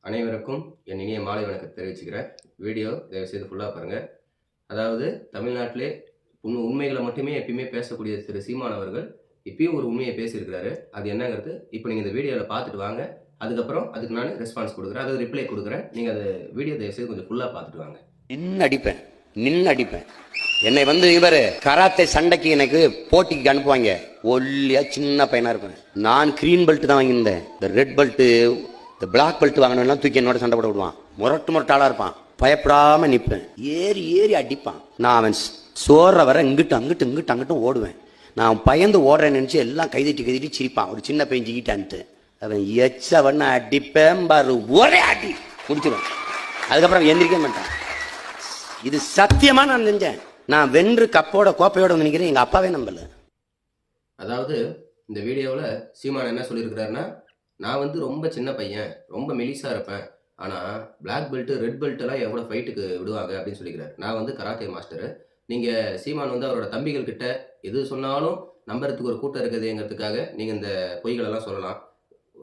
அனைவருக்கும் என் இனிய மாலை வணக்கத்தை தெரிவிச்சுக்கிறேன். வீடியோ தயவுசெய்து ஃபுல்லாக பாருங்கள். அதாவது தமிழ்நாட்டிலே உண்மைகளை மட்டுமே எப்பயுமே பேசக்கூடிய திரு சீமான் அவர்கள் இப்பயும் ஒரு உண்மையை பேசியிருக்கிறாரு. அது என்னங்கிறது இப்போ நீங்கள் இந்த வீடியோவில் பார்த்துட்டு வாங்க. அதுக்கப்புறம் அதுக்கு நான் ரெஸ்பான்ஸ் கொடுக்குறேன், அதாவது ரிப்ளை கொடுக்குறேன். நீங்கள் அந்த வீடியோ தயவுசெய்து கொஞ்சம் ஃபுல்லாக பார்த்துட்டு வாங்க. நின்று அடிப்பேன். என்னை இவர் கராத்தே சண்டைக்கு எனக்கு போட்டிக்கு அனுப்புவாங்க. ஒல்லியா சின்ன பையனா இருப்பேன். நான் கிரீன் பெல்ட் தான் வாங்கியிருந்தேன். இந்த ரெட் பெல்ட் இந்த பிளாக் பெல்ட் வாங்கினா தூக்கி என்னோட சண்டை போட விடுவான். முரட்டாளா இருப்பான். பயப்படாம நிற்பேன். ஏறி அடிப்பான். நான் அவன் சோற வர இங்கிட்டு ஓடுவேன். நான் பயந்து ஓடுறேன்னு நினைச்சு எல்லாம் கைதிட்டு சிரிப்பான். ஒரு சின்ன பையன் ஜிக்கிட்டான்ட்டு அவன் எச்சவன அடிப்பேன் பாரு. ஒரே அடி முடிச்சிடும். அதுக்கப்புறம் எந்திரிக்க மாட்டான். இது சத்தியமா நான் செஞ்சேன். நான் வென்று கப்போட கோப்பையோட வந்து நிற்கிறேன். எங்க அப்பாவே நம்பல. அதாவது இந்த வீடியோவில் சீமான் என்ன சொல்லியிருக்கிறாருன்னா, நான் ரொம்ப சின்ன பையன், ரொம்ப மெலிசா இருப்பேன், ஆனால் பிளாக் பெல்ட்டு ரெட் பெல்ட்டெல்லாம் என் கூட ஃபைட்டுக்கு விடுவாங்க அப்படின்னு சொல்லிக்கிறார். நான் கராத்தே மாஸ்டரு. நீங்கள் சீமான் அவரோட தம்பிகள் கிட்ட எது சொன்னாலும் நம்புறதுக்கு ஒரு கூட்டம் இருக்குதுங்கிறதுக்காக நீங்கள் இந்த பொய்களெல்லாம் சொல்லலாம்.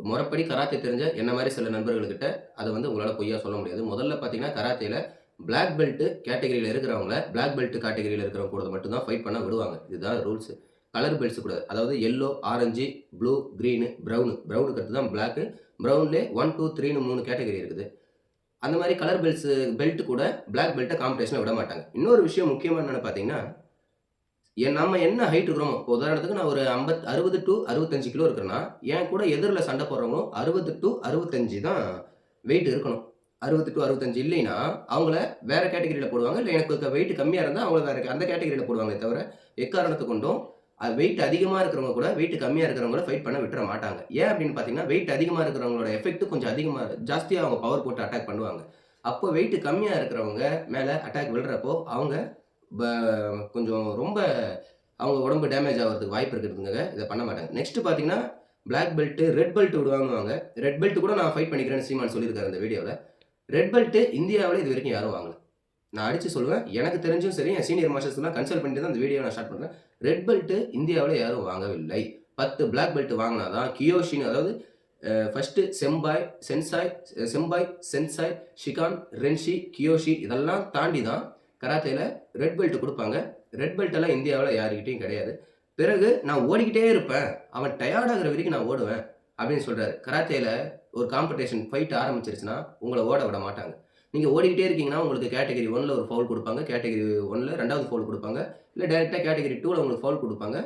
முறைப்படி கராத்தே தெரிஞ்ச என்ன மாதிரி சில நண்பர்கள்கிட்ட அதை உங்களால் பொய்யா சொல்ல முடியாது. முதல்ல பார்த்தீங்கன்னா கராத்தேல பிளாக் பெல்ட் கேட்டகரியில் இருக்கிறவங்கள பிளாக் பெல்ட் கேட்டகரியில் இருக்கிறவங்க கூட மட்டும்தான் ஃபைட் பண்ண விடுவாங்க. இதுதான் ரூல்ஸ். கலர் பெல்ட்ஸ் கூடாது. அதாவது எல்லோ, ஆரஞ்சு, ப்ளூ, க்ரீனு, ப்ரௌனுக்கு அடுத்து தான் பிளாக்கு. ப்ரௌன்லேயே 1, 2, 3ன்னு 3 கேட்டகரி இருக்குது. அந்த மாதிரி கலர் பெல்ட் கூட பிளாக் பெல்ட்டை காம்படிஷனில் விட மாட்டாங்க. இன்னொரு விஷயம் முக்கியமாக என்னென்னு பார்த்தீங்கன்னா, நம்ம என்ன ஹைட் இருக்கிறோமோ, உதாரணத்துக்கு நான் ஒரு 60 to 65 கிலோ இருக்கிறேன்னா, என் கூட எதிரில் சண்டை போடுறவங்களும் 60 to 65 தான் வெயிட் இருக்கணும். 60 to 65 இல்லைன்னா அவங்கள வேற கேட்டகரியில் போடுவாங்க. இல்லை எனக்கு வெயிட் கம்மியாக இருந்தால் அவங்கள வேற அந்த கேட்டகரியில் போடுவாங்களே தவிர எக்காரணத்தை கொண்டும் வெயிட் அதிகமாக இருக்கிறவங்க கூட வெயிட் கம்மியாக இருக்கிறவங்கள ஃபைட் பண்ண விட்டுற மாட்டாங்க. ஏன் அப்படின்னு பார்த்தீங்கன்னா, வெயிட் அதிகமாக இருக்கிறவங்களோட எஃபெக்ட் கொஞ்சம் ஜாஸ்தியாக அவங்க பவர் போட்டு அட்டாக் பண்ணுவாங்க. அப்போ வெயிட் கம்மியாக இருக்கிறவங்க மேலே அட்டாக் விழுறப்போ அவங்க கொஞ்சம் ரொம்ப அவங்க உடம்பு டேமேஜ் ஆகிறதுக்கு வாய்ப்பு இருக்கிறதுங்க. இதை பண்ண மாட்டாங்க. நெக்ஸ்ட் பார்த்தீங்கன்னா பிளாக் பெல்ட் ரெட் பெல்ட் விடுவாங்குவாங்க. ரெட் பெல்ட் கூட நான் ஃபைட் பண்ணிக்கிறேன்னு சீமான் சொல்லியிருக்காரு இந்த வீடியோவில். ரெட் பெல்ட் இந்தியாவில் இது வரைக்கும் யாரும் வாங்கல. நான் அடித்து சொல்லுவேன், எனக்கு தெரிஞ்சும் சரி, என் சீனியர் மாஸ்டர்ஸ்லாம் கன்சல்ட் பண்ணிட்டு தான் இந்த வீடியோ நான் ஸ்டார்ட் பண்ணுறேன். ரெட் பெல்ட் இந்தியாவில் யாரும் வாங்கவில்லை. 10 பிளாக் பெல்ட் வாங்கினா தான் கியோஷின், அதாவது first செம்பாய், sensei, shihan, renshi, Kiyoshi இதெல்லாம் தாண்டி தான் கராத்தேல ரெட் பெல்ட் கொடுப்பாங்க. ரெட் பெல்ட் எல்லாம் இந்தியாவில் யாருக்கிட்டையும் கிடையாது. பிறகு நான் ஓடிக்கிட்டே இருப்பேன், அவன் டயர்டாகிற வரைக்கும் நான் ஓடுவேன் அப்படின்னு சொல்கிறாரு. கராத்தேல ஒரு காம்படிஷன் ஃபைட் ஆரம்பிச்சிருச்சுன்னா உங்களை ஓட விட மாட்டாங்க. நீங்கள் ஓடிக்கிட்டே இருக்கீங்கன்னா உங்களுக்கு கேட்டகரி 1ல் ஒரு ஃபவுல் கொடுப்பாங்க, கேட்டகரி 1ல் 2வது ஃபவுல் கொடுப்பாங்க, இல்லை டைரெக்டாக கேட்டகரி 2ல் உங்களுக்கு ஃபவுல் கொடுப்பாங்க.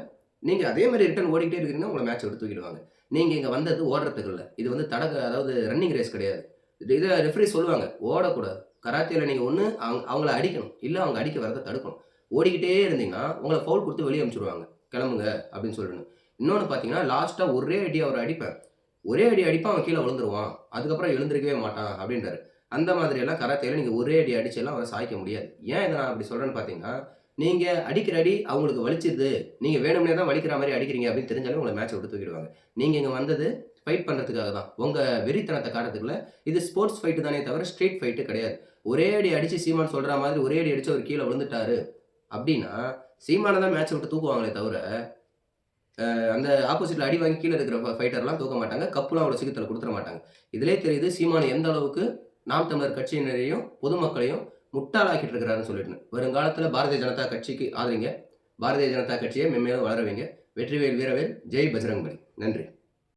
நீங்கள் அதே மாதிரி ரிட்டர்ன் ஓடிக்கிட்டே இருக்கிறீங்கன்னா உங்களை மேட்ச் எடுத்து தூக்கிடுவாங்க. நீங்கள் இங்கே வந்தது ஓடுறதுக்கு இல்லை. இது அதாவது ரன்னிங் ரேஸ் கிடையாது. இதை ரெஃப்ரி சொல்லுவாங்க, ஓடக்கூடாது. கராத்தேல நீங்கள் ஒன்று அவங்கள அடிக்கணும், இல்லை அவங்க அடிக்க வரதை தடுக்கணும். ஓடிக்கிட்டே இருந்தீங்கன்னா உங்களை ஃபவுல் கொடுத்து வெளியே அனுப்பிச்சிடுவாங்க, கிளம்புங்க அப்படின்னு சொல்லணும். இன்னொன்று பார்த்தீங்கன்னா, லாஸ்ட்டாக ஒரே அடி அவர் அடிப்பேன், ஒரே அடி அடிப்பான், அவன் கீழே விழுந்துருவான், அதுக்கப்புறம் எழுந்திருக்கவே மாட்டான் அப்படின்றாரு. அந்த மாதிரியெல்லாம் கராத்தேல நீங்கள் ஒரே அடி அடிச்செல்லாம் அவரை சாய்க்க முடியாது. ஏன் இதை நான் அப்படி சொல்கிறேன்னு பார்த்தீங்கன்னா, நீங்கள் அடிக்கிற அடி அவங்களுக்கு வலிச்சிருது, நீங்கள் வேணும்னே தான் வலிக்கிற மாதிரி அடிக்கிறீங்க அப்படின்னு தெரிஞ்சாலே உங்களை மேட்ச் விட்டு தூக்கிடுவாங்க. நீங்கள் இங்கே வந்தது ஃபைட் பண்ணுறதுக்காக தான், உங்கள் வெறித்தனத்தை காட்டுறதுக்குள்ள. இது ஸ்போர்ட்ஸ் ஃபைட்டு தானே தவிர ஸ்ட்ரீட் ஃபைட்டு கிடையாது. ஒரே அடி அடித்து சீமான் சொல்கிற மாதிரி ஒரே அடி அடித்து அவர் கீழே விழுந்துட்டாரு அப்படின்னா சீமானை தான் மேட்ச்சை விட்டு தூக்குவாங்களே தவிர அந்த ஆப்போசிட்டில் அடி வாங்கி கீழே இருக்கிற ஃபைட்டர்லாம் தூக்க மாட்டாங்க, கப்புலாம் அவ்வளோ சீக்கிரத்தில் கொடுத்துட மாட்டாங்க. இதிலே தெரியுது சீமான் எந்த அளவுக்கு நாம் தமிழர் கட்சியினரையும் பொதுமக்களையும் முட்டாளாக்கிட்டு இருக்கிறாருன்னு சொல்லிட்டு. வருங்காலத்தில் பாரதிய ஜனதா கட்சிக்கு ஆதரிங்க. பாரதிய ஜனதா கட்சியை மென்மேலும் வளர வைங்க. வெற்றிவேல் வீரவேல், ஜெய் பஜ்ரங்பலி. நன்றி.